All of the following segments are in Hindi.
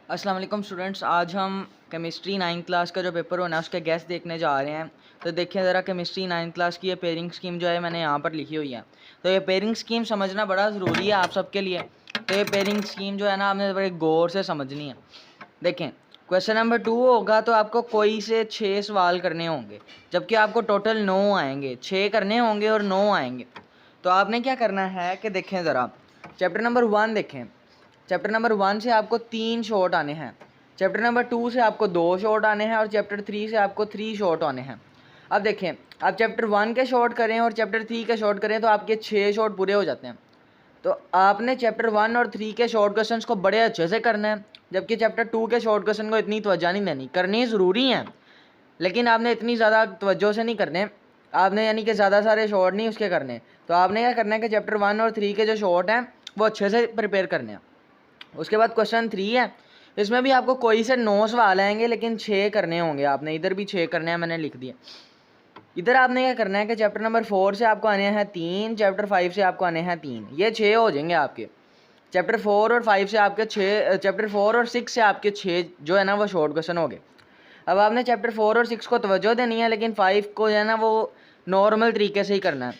अस्सलाम वालेकुम स्टूडेंट्स, आज हम केमिस्ट्री 9th क्लास का जो पेपर होना है उसके गैस देखने जा रहे हैं। तो देखिए ज़रा केमिस्ट्री 9th क्लास की ये पेयरिंग स्कीम जो है मैंने यहाँ पर लिखी हुई है। तो ये पेयरिंग स्कीम समझना बड़ा ज़रूरी है आप सबके लिए। तो ये पेयरिंग स्कीम जो है ना आपने बड़े गौर से समझनी है। देखें, क्वेश्चन नंबर 2 होगा तो आपको कोई से 6 सवाल करने होंगे, जबकि आपको टोटल 9 आएंगे। 6 करने होंगे और 9 आएंगे। तो आपने क्या करना है कि देखें ज़रा चैप्टर नंबर 1 देखें। चैप्टर नंबर 1 से आपको 3 शॉर्ट आने हैं, चैप्टर नंबर 2 से आपको 2 शॉर्ट आने हैं और चैप्टर 3 से आपको 3 शॉर्ट आने हैं। अब देखें, आप चैप्टर 1 के शॉर्ट करें और चैप्टर 3 के शॉर्ट करें तो आपके 6 शॉर्ट पूरे हो जाते हैं। तो आपने चैप्टर 1 और 3 के शॉर्ट क्वेश्चंस को बड़े अच्छे से करना है, जबकि चैप्टर 2 के शॉर्ट क्वेश्चन को इतनी तवज्जो नहीं देनी। करनी ज़रूरी है लेकिन आपने इतनी ज़्यादा तवज्जो से नहीं करने। आपने यानी कि ज़्यादा सारे शॉर्ट नहीं उसके करने। तो आपने क्या करना है कि चैप्टर 1 और 3 के जो शॉर्ट हैं वो अच्छे से प्रिपेयर करने हैं। उसके बाद क्वेश्चन 3 है, इसमें भी आपको कोई से 9 सवाल आएंगे लेकिन 6 करने होंगे। आपने इधर भी 6 करने हैं, मैंने लिख दिया। इधर आपने क्या करना है कि चैप्टर नंबर 4 से आपको आने हैं 3, चैप्टर 5 से आपको आने हैं 3, ये 6 हो जाएंगे आपके। चैप्टर 4 और 5 से आपके 6, चैप्टर 4 और 6 से आपके 6 जो है ना वो शॉर्ट क्वेश्चन हो गए। अब आपने चैप्टर 4 और 6 को तवज्जो देनी है, लेकिन 5 को जो है ना वो नॉर्मल तरीके से ही करना है।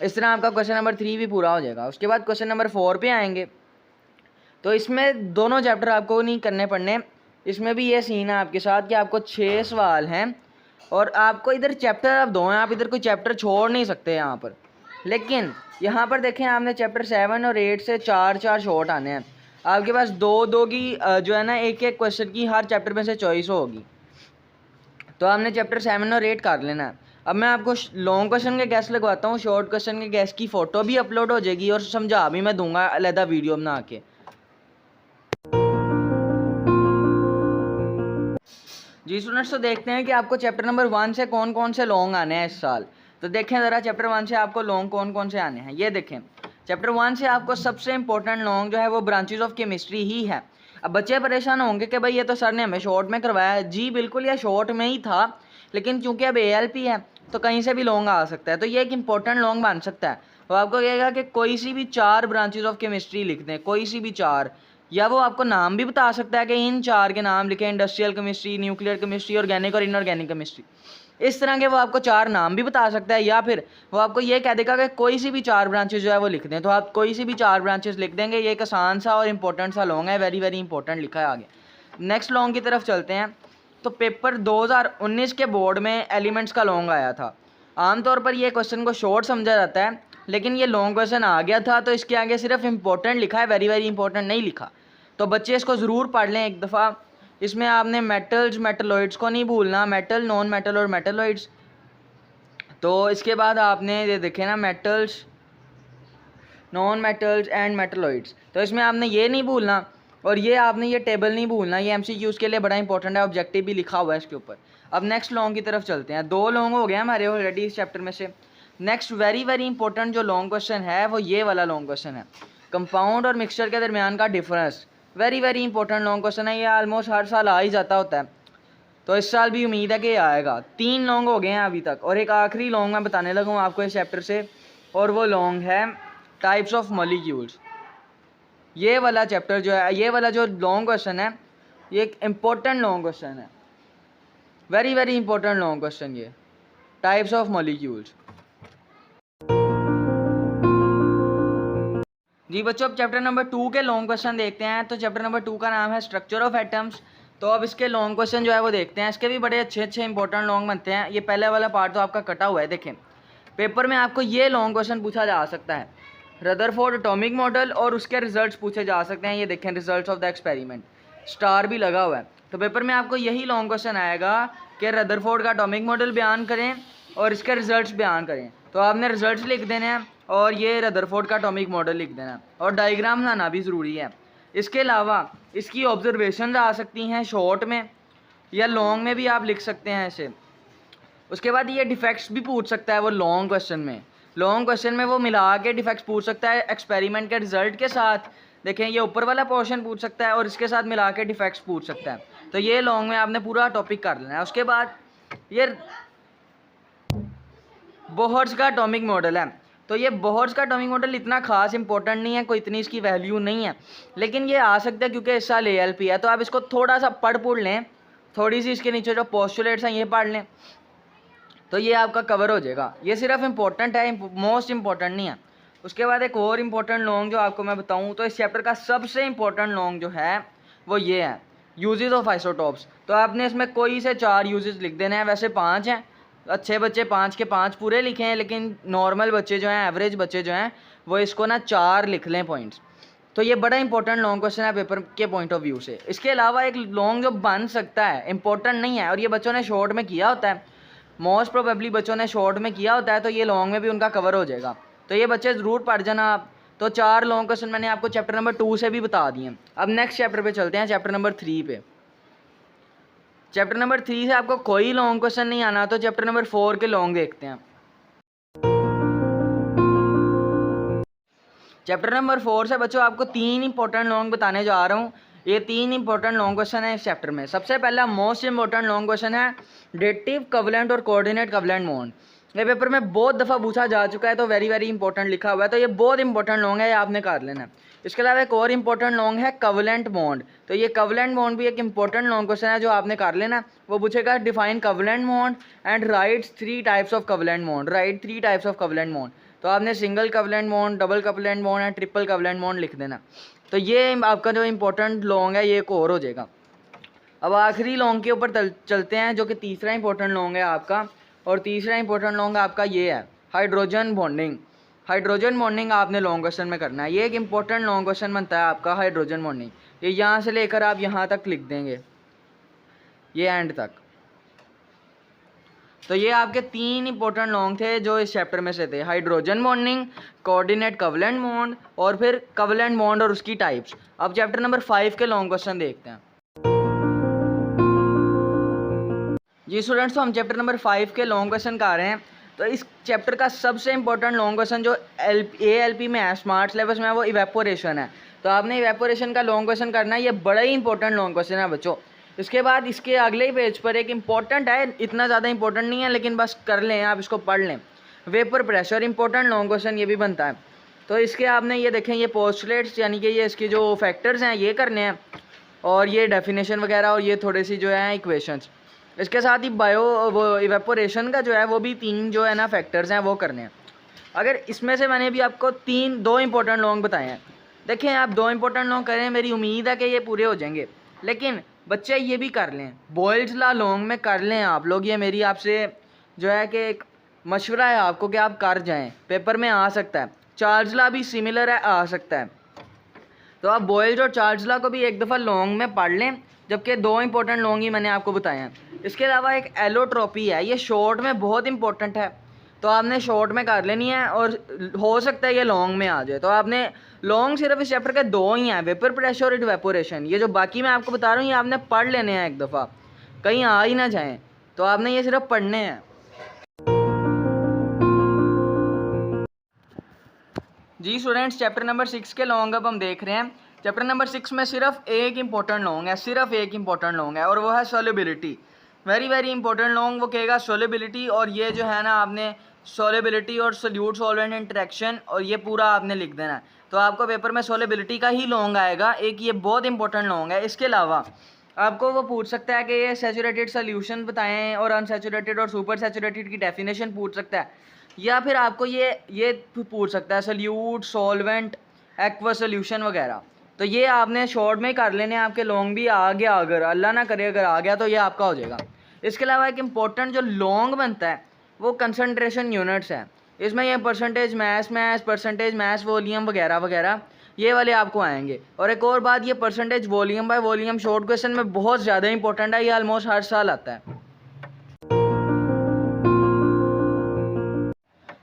इस तरह आपका क्वेश्चन नंबर 3 भी पूरा हो जाएगा। उसके बाद क्वेश्चन नंबर 4 पे आएंगे तो इसमें दोनों चैप्टर आपको नहीं करने पड़ने। इसमें भी ये सीन है आपके साथ कि आपको 6 सवाल हैं और आपको इधर चैप्टर आप दो हैं, आप इधर कोई चैप्टर छोड़ नहीं सकते यहाँ पर। लेकिन यहाँ पर देखें, आपने चैप्टर 7 और 8 से 4 शॉर्ट आने हैं। आपके पास दो की जो है ना एक एक क्वेश्चन की हर चैप्टर में से चॉइस होगी। तो आपने चैप्टर 7 और 8 कर लेना है। अब मैं आपको लॉन्ग क्वेश्चन के गैस लगवाता हूँ। शॉर्ट क्वेश्चन के गैस की फ़ोटो भी अपलोड हो जाएगी और समझा भी मैं दूंगा अलहदा वीडियो बना के। जी स्टूडेंट्स, तो देखते हैं कि आपको चैप्टर नंबर 1 से कौन कौन से लॉन्ग आने हैं इस साल। तो देखें ज़रा चैप्टर 1 से आपको लॉन्ग कौन कौन से आने हैं। ये देखें, चैप्टर 1 से आपको सबसे इंपॉर्टेंट लॉन्ग जो है वो ब्रांचेज ऑफ केमिस्ट्री ही है। अब बच्चे परेशान होंगे कि भाई ये तो सर ने हमें शॉर्ट में करवाया है। जी बिल्कुल, ये शॉर्ट में ही था, लेकिन चूंकि अब ALP है तो कहीं से भी लॉन्ग आ सकता है। तो ये एक इंपॉर्टेंट लॉन्ग बन सकता है। तो आपको कहेगा कि कोई सी भी 4 ब्रांचेज ऑफ केमिस्ट्री लिख दें, कोई सी भी 4, या वो आपको नाम भी बता सकता है कि इन 4 के नाम लिखें, industrial chemistry, nuclear chemistry, organic और इनऑर्गेनिक केमिस्ट्री। इस तरह के वो आपको 4 नाम भी बता सकता है, या फिर वो आपको ये कह देगा कि कोई सी भी 4 ब्रांचेज जो है वो लिख दें। तो आप कोई सी भी 4 ब्रांचेज लिख देंगे। ये एक आसान सा और इंपॉर्टेंट सा लॉन्ग है, वेरी वेरी इंपॉर्टेंट लिखा है आगे। नेक्स्ट लॉन्ग की तरफ चलते हैं। तो पेपर 2019 के बोर्ड में एलिमेंट्स का लॉन्ग आया था। आमतौर पर ये क्वेश्चन को शॉर्ट समझा जाता है, लेकिन ये लॉन्ग क्वेश्चन आ गया था तो इसके आगे सिर्फ इंपॉर्टेंट लिखा है, वेरी वेरी इंपॉर्टेंट नहीं लिखा। तो बच्चे इसको ज़रूर पढ़ लें एक दफ़ा। इसमें आपने मेटल्स, मेटलॉइड्स को नहीं भूलना, मेटल, नॉन मेटल और मेटलॉइड्स। तो इसके बाद आपने ये देखे ना, metals, non metals and metalloids. तो इसमें आपने ये नहीं भूलना और ये आपने ये टेबल नहीं भूलना। ये MCQs के लिए बड़ा इंपॉर्टेंट है, ऑब्जेक्टिव भी लिखा हुआ है इसके ऊपर। अब नेक्स्ट लॉन्ग की तरफ चलते हैं। 2 लॉन्ग हो गए हमारे ऑलरेडी इस चैप्टर में से। नेक्स्ट वेरी वेरी इंपॉर्टेंट जो लॉन्ग क्वेश्चन है वो ये वाला लॉन्ग क्वेश्चन है, कंपाउंड और मिक्सचर के दरमियान का difference. Very very important long question है। ये ऑलमोस्ट हर साल आ ही जाता होता है, तो इस साल भी उम्मीद है कि आएगा। 3 लॉन्ग हो गए हैं अभी तक और एक आखिरी लॉन्ग मैं बताने लगा हूँ आपको इस चैप्टर से, और वो लॉन्ग है टाइप्स ऑफ मॉलिक्यूल्स। ये वाला चैप्टर जो है, ये वाला जो लॉन्ग क्वेश्चन है, ये एक इम्पोर्टेंट लॉन्ग क्वेश्चन है, very very important long question, ये टाइप्स ऑफ मॉलिक्यूल्स। जी बच्चों, अब चैप्टर नंबर 2 के लॉन्ग क्वेश्चन देखते हैं। तो चैप्टर नंबर 2 का नाम है स्ट्रक्चर ऑफ एटम्स। तो अब इसके लॉन्ग क्वेश्चन जो है वो देखते हैं। इसके भी बड़े अच्छे अच्छे इंपॉर्टेंट लॉन्ग बनते हैं। ये पहले वाला पार्ट तो आपका कटा हुआ है। देखें, पेपर में आपको ये लॉन्ग क्वेश्चन पूछा जा सकता है, रदरफोर्ड एटॉमिक मॉडल और उसके रिजल्ट्स पूछे जा सकते हैं। ये देखें, results of the experiment, star भी लगा हुआ है। तो पेपर में आपको यही लॉन्ग क्वेश्चन आएगा कि रदरफोर्ड का एटॉमिक मॉडल बयान करें और इसके रिजल्ट्स बयान करें। तो आपने रिजल्ट्स लिख देने हैं और ये रदरफोर्ड का एटॉमिक मॉडल लिख देना, और डायग्राम बनाना भी ज़रूरी है। इसके अलावा इसकी ऑब्जर्वेशन आ सकती हैं शॉर्ट में या लॉन्ग में भी आप लिख सकते हैं ऐसे। उसके बाद ये डिफेक्ट्स भी पूछ सकता है वो लॉन्ग क्वेश्चन में। लॉन्ग क्वेश्चन में वो मिला के डिफेक्ट्स पूछ सकता है एक्सपेरिमेंट के रिजल्ट के साथ। देखें, ये ऊपर वाला पोर्शन पूछ सकता है और इसके साथ मिला के डिफेक्ट्स पूछ सकता है। तो ये लॉन्ग में आपने पूरा टॉपिक कर लेना है। उसके बाद ये बोहर्स का एटॉमिक मॉडल है। तो ये बोहर्स का एटॉमिक मॉडल इतना खास इंपॉर्टेंट नहीं है, कोई इतनी इसकी वैल्यू नहीं है, लेकिन ये आ सकता है क्योंकि इस साल ALP है। तो आप इसको थोड़ा सा पढ़ लें, थोड़ी सी इसके नीचे जो पोस्टुलेट्स हैं ये पढ़ लें, तो ये आपका कवर हो जाएगा। ये सिर्फ इम्पोर्टेंट है, मोस्ट इम्पॉर्टेंट नहीं है। उसके बाद एक और इम्पोर्टेंट लॉन्ग जो आपको मैं बताऊं, तो इस चैप्टर का सबसे इम्पोर्टेंट लॉन्ग जो है वो ये है, यूजेस ऑफ आइसोटॉप्स। तो आपने इसमें कोई से 4 यूजेस लिख देने हैं, वैसे 5 हैं, अच्छे बच्चे 5 के 5 पूरे लिखे हैं, लेकिन नॉर्मल बच्चे जो हैं, एवरेज बच्चे जो हैं, वो इसको ना 4 लिख लें पॉइंट्स। तो ये बड़ा इंपॉर्टेंट लॉन्ग क्वेश्चन है पेपर के पॉइंट ऑफ व्यू से। इसके अलावा एक लॉन्ग जो बन सकता है, इंपॉर्टेंट नहीं है, और ये बच्चों ने शॉर्ट में किया होता है, मोस्ट प्रोबेबली बच्चों ने शॉर्ट में किया होता है, तो ये लॉन्ग में भी उनका कवर हो जाएगा। तो ये बच्चे ज़रूर पढ़ जाना आप। तो 4 लॉन्ग क्वेश्चन मैंने आपको चैप्टर नंबर 2 से भी बता दिए। अब नेक्स्ट चैप्टर पे चलते हैं, चैप्टर नंबर 3 पे। चैप्टर नंबर 3 से आपको कोई लॉन्ग क्वेश्चन नहीं आना, तो चैप्टर नंबर 4 के लॉन्ग देखते हैं। चैप्टर नंबर 4 से बच्चों आपको 3 इंपॉर्टेंट लॉन्ग बताने जा रहा हूँ। ये 3 इंपॉर्टेंट लॉन्ग क्वेश्चन है इस चैप्टर में। सबसे पहला मोस्ट इंपॉर्टेंट लॉन्ग क्वेश्चन है डेटिव कवलेंट और कोऑर्डिनेट कवलेंट बॉन्ड। ये पेपर में बहुत दफ़ा पूछा जा चुका है, तो वेरी वेरी इंपॉर्टेंट लिखा हुआ है, तो ये बहुत इंपॉर्टेंट लॉन्ग है, ये आपने कर लेना है। इसके अलावा एक और इंपॉर्टेंट लॉन्ग है कवलेंट बॉन्ड। तो ये कवलेंट बॉन्ड भी एक इंपॉर्टेंट लॉन्ग क्वेश्चन है जो आपने कर लेना है। वो पूछेगा define covalent bond and rights 3 types of covalent bond, right 3 types of covalent bond. तो आपने single covalent bond, double covalent bond and triple covalent bond लिख देना। तो ये आपका जो इंपॉर्टेंट लॉन्ग है ये एक और हो जाएगा। अब आखिरी लॉन्ग के ऊपर चलते हैं, जो कि तीसरा इंपॉर्टेंट लॉन्ग है आपका, और तीसरा इंपॉर्टेंट लॉन्ग आपका ये है हाइड्रोजन बॉन्डिंग। हाइड्रोजन बॉन्डिंग आपने लॉन्ग क्वेश्चन में करना है। ये एक इंपॉर्टेंट लॉन्ग क्वेश्चन बनता है आपका हाइड्रोजन बॉन्डिंग। ये यहाँ से लेकर आप यहाँ तक लिख देंगे, ये एंड तक। तो ये आपके 3 इंपॉर्टेंट लॉन्ग थे जो इस चैप्टर में से थे, hydrogen bonding, coordinate covalent bond और फिर कवलेंट बॉन्ड और उसकी टाइप्स। अब चैप्टर नंबर 5 के लॉन्ग क्वेश्चन देखते हैं। जी स्टूडेंट्स, तो हम चैप्टर नंबर 5 के लॉन्ग क्वेश्चन कर रहे हैं। तो इस चैप्टर का सबसे इंपॉर्टेंट लॉन्ग क्वेश्चन जो ALP में है, स्मार्ट सिलेबस में है, वो इवेपोरेशन है। तो आपने इवेपोरेशन का लॉन्ग क्वेश्चन करना है, ये बड़ा ही इंपॉर्टेंट लॉन्ग क्वेश्चन है बच्चों। इसके बाद इसके अगले ही पेज पर एक इंपॉर्टेंट है, इतना ज़्यादा इंपॉर्टेंट नहीं है, लेकिन बस कर लें, आप इसको पढ़ लें। Vapour pressure important long question ये भी बनता है। तो इसके आपने ये देखें, ये पोस्टुलेट्स यानी कि ये इसके जो फैक्टर्स हैं ये करने हैं, और ये डेफिनेशन वगैरह, और ये थोड़ी सी जो है इक्वेशंस। इसके साथ ही वो इवेपोरेशन का जो है वो भी 3 जो है ना फैक्टर्स हैं वो करने हैं। अगर इसमें से मैंने भी आपको 2 इंपॉर्टेंट लॉन्ग बताए हैं, देखें आप 2 इंपॉर्टेंट लॉन्ग करें, मेरी उम्मीद है कि ये पूरे हो जाएंगे। लेकिन बच्चे ये भी कर लें, बॉयल्स लॉ लॉन्ग में कर लें आप लोग। ये मेरी आपसे जो है कि एक मशवरा है आपको कि आप कर जाएं, पेपर में आ सकता है। चार्ल्स लॉ भी सिमिलर है, आ सकता है। तो आप बॉयल्स और चार्ल्स लॉ को भी एक दफ़ा लॉन्ग में पढ़ लें, जबकि 2 इंपॉर्टेंट लॉन्ग ही मैंने आपको बताए हैं। इसके अलावा एक एलोट्रॉपी है, ये शॉर्ट में बहुत इंपॉर्टेंट है, तो आपने शॉर्ट में कर लेनी है, और हो सकता है ये लॉन्ग में आ जाए। तो आपने लॉन्ग सिर्फ इस चैप्टर के 2 ही हैं, वेपर प्रेशर और इवेपोरेशन। ये जो बाकी मैं आपको बता रहा हूँ ये आपने पढ़ लेने हैं एक दफ़ा, कहीं आ ही ना जाएँ। तो आपने ये सिर्फ पढ़ने हैं। जी स्टूडेंट्स, चैप्टर नंबर 6 के लॉन्ग अब हम देख रहे हैं। चैप्टर नंबर 6 में सिर्फ एक इंपॉर्टेंट लॉन्ग है, सिर्फ एक इंपॉर्टेंट लॉन्ग है, और वो है solubility. Very very important long वो कहेगा सोल्युबिलिटी, और ये जो है ना आपने सोल्युबिलिटी और सोल्यूट सॉल्वेंट इंटरेक्शन, और ये पूरा आपने लिख देना है। तो आपको पेपर में सोल्युबिलिटी का ही लॉन्ग आएगा एक, ये बहुत इंपॉर्टेंट लॉन्ग है। इसके अलावा आपको वो पूछ सकता है कि ये सैचुरेटेड सोल्यूशन बताएं, और अनसैचुरेटेड और सुपर सैचुरेटेड की डेफिनेशन पूछ सकता है, या फिर आपको ये पूछ सकता है सोल्यूट सॉल्वेंट एक्वा सोल्यूशन वगैरह। तो ये आपने शॉर्ट में कर लेने हैं, आपके लॉन्ग भी आ गया, अगर अल्लाह ना करे अगर आ गया तो ये आपका हो जाएगा। इसके अलावा एक इम्पोर्टेंट जो लॉन्ग बनता है वो कंसनट्रेशन यूनिट्स है। इसमें ये परसेंटेज मैस वॉल्यूम वगैरह वगैरह ये वाले आपको आएंगे। और एक और बात, ये percentage volume by volume short question में बहुत ज़्यादा इंपॉर्टेंट है, ये ऑलमोस्ट हर साल आता है।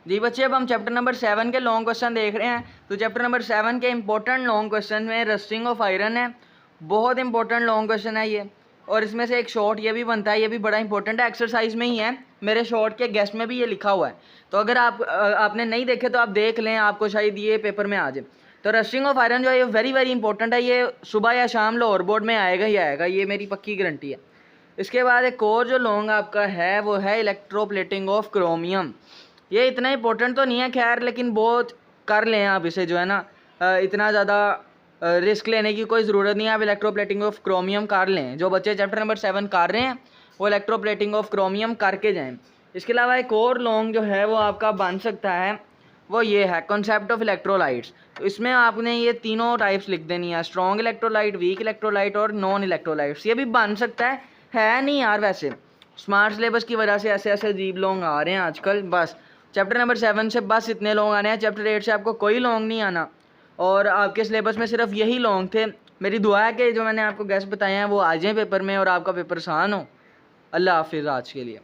जी बच्चे, अब हम चैप्टर नंबर 7 के लॉन्ग क्वेश्चन देख रहे हैं। तो चैप्टर नंबर 7 के इंपॉर्टेंट लॉन्ग क्वेश्चन में रस्टिंग ऑफ आयरन है, बहुत इंपॉर्टेंट लॉन्ग क्वेश्चन है ये। और इसमें से एक शॉर्ट ये भी बनता है, ये भी बड़ा इंपॉर्टेंट है, एक्सरसाइज में ही है, मेरे शॉर्ट के गेस्ट में भी ये लिखा हुआ है। तो अगर आपने नहीं देखे तो आप देख लें, आपको शायद ये पेपर में आ जाए। तो रस्टिंग ऑफ आयरन जो है ये वेरी वेरी इंपॉर्टेंट है, ये सुबह या शाम लाहौर बोर्ड में आएगा ही आएगा, ये मेरी पक्की गारंटी है। इसके बाद एक और जो लॉन्ग आपका है वो है इलेक्ट्रोप्लेटिंग ऑफ क्रोमियम। ये इतना इंपॉर्टेंट तो नहीं है खैर, लेकिन बहुत कर लें आप इसे जो है ना, इतना ज़्यादा रिस्क लेने की कोई ज़रूरत नहीं है। आप इलेक्ट्रोप्लेटिंग ऑफ क्रोमियम कर लें, जो बच्चे चैप्टर नंबर 7 कर रहे हैं वो इलेक्ट्रोप्लेटिंग ऑफ क्रोमियम करके जाएं। इसके अलावा एक और लॉन्ग जो है वो आपका बन सकता है, वो ये है कॉन्सेप्ट ऑफ इलेक्ट्रोलाइट्स। तो इसमें आपने ये तीनों टाइप्स लिख देनी है, स्ट्रॉन्ग इलेक्ट्रोलाइट, वीक इलेक्ट्रोलाइट और नॉन इलेक्ट्रोलाइट्स। ये भी बन सकता है नहीं यार, वैसे स्मार्ट सिलेबस की वजह से ऐसे ऐसे अजीब लॉन्ग आ रहे हैं आजकल। बस चैप्टर नंबर 7 से बस इतने लॉन्ग आने हैं, चैप्टर 8 से आपको कोई लॉन्ग नहीं आना, और आपके सिलेबस में सिर्फ यही लॉन्ग थे। मेरी दुआ है कि जो मैंने आपको गेस्ट बताए हैं वो आ जाएँ पेपर में और आपका पेपर आसान हो। अल्लाह हाफिज़ आज के लिए।